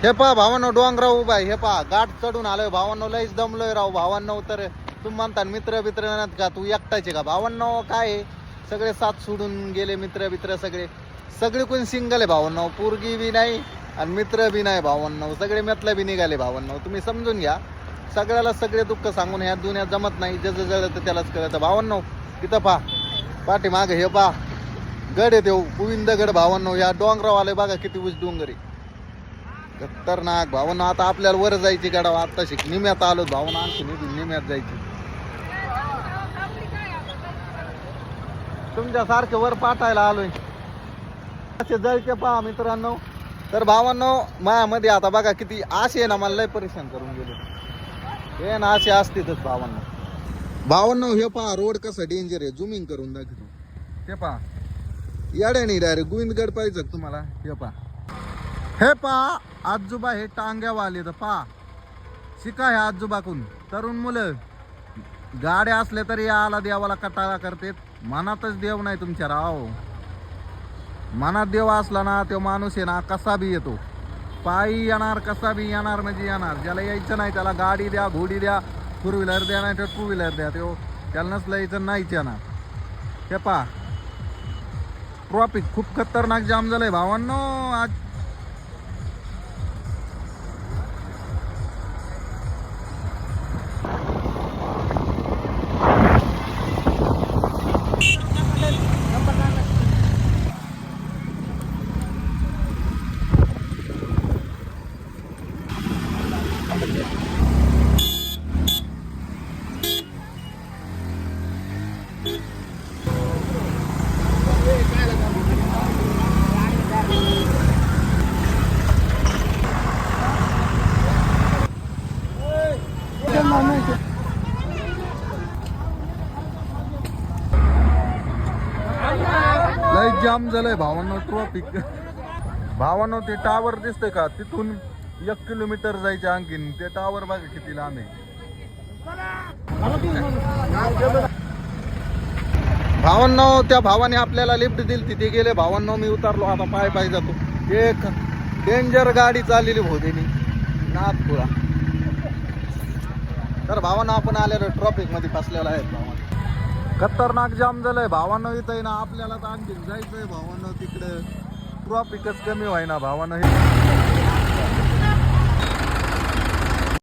हे पहा भावांनो डोंगराव उभा आहे. हे पहा गाठ चढून आलोय भावांनो. लईच दमलोय राव भावांनो. तर तुम्ही म्हणता मित्र नाहीत का, तू एकटायचे का भावांनो? काय आहे, सगळे साथ सोडून गेले मित्र सगळे कोण सिंगल आहे भावांनो. पोरगी बी नाही आणि मित्र बी नाही भावांनो. सगळे मेतला बी निघाले भावांनो. तुम्ही समजून घ्या. सगळ्याला सगळे दुःख सांगून ह्या दुनियात जमत नाही. ज्याचं जळतं त्यालाच कळतं भावांनो. तिथं पहा पाठीमागे हे पहा गड आहे देऊ गोविंदगड भावांनो. या डोंगराव आले बघा किती उंच डोंगरी खतरनाक भावांनो. आता आपल्याला वर जायची गाडा. आता शिक निम्यात आलो भावांनो. आणखी निम्यात जायची. तुमच्या सारखे वर पाठायला आलोय. जळके पहा मित्रांनो. तर भावांनो मायामध्ये आता बघा किती आशे ना, मला लय परेशान करून गेले हे ना. असे असतीच भावांनो. हे पहा रोड कसं डेंजर आहे. झुमिंग करून दाखवतो. ते पहा याडे नाही डायरेक्ट गोविंदगड पाहिजे तुम्हाला. हे पहा हे पहा आजोबा हे टांग्यावाले. तर पहा शिका हे आजोबाकून. तरुण मुलं गाड्या असले तरी याला देवाला कटाळा करते. मनातच देव नाही तुमच्या राव. मनात देव असला ना तो माणूस आहे ना कसा बी येतो. पायी येणार कसा बी येणार म्हणजे येणार. ज्याला यायचं नाही त्याला गाडी द्या, घोडी द्या, फोर व्हीलर द्या, नाही तर टू व्हीलर द्या. तो त्याला नसलं यायचं नाहीच येणार. हे पहा ट्रॉफिक खूप खतरनाक जाम झालंय भावांनो आज. लय जाम झालंय भावांनो ट्रॉफिक. भावांनो ते टावर दिसतंय का, तिथून 1 किलोमीटर जायचे आणखीन. ते टावर बघा किती लांब आहे भावांनो. त्या भावाने आपल्याला लिफ्ट दिली तिथे गेले भावांनो. मी उतरलो आता पाय जातो. एक डेंजर गाडी चाललेली भोदेनी नागपुरा. तर भावांनो आपण आलेलो ट्रॉफिक मध्ये फसलेला आहे भावांनो. खतरनाक जाम झालंय भावांनो. इथं ना आपल्याला तर आणखी जायचंय भावांनो. तिकडे ट्रॉफिकच कमी व्हायना भावांनो.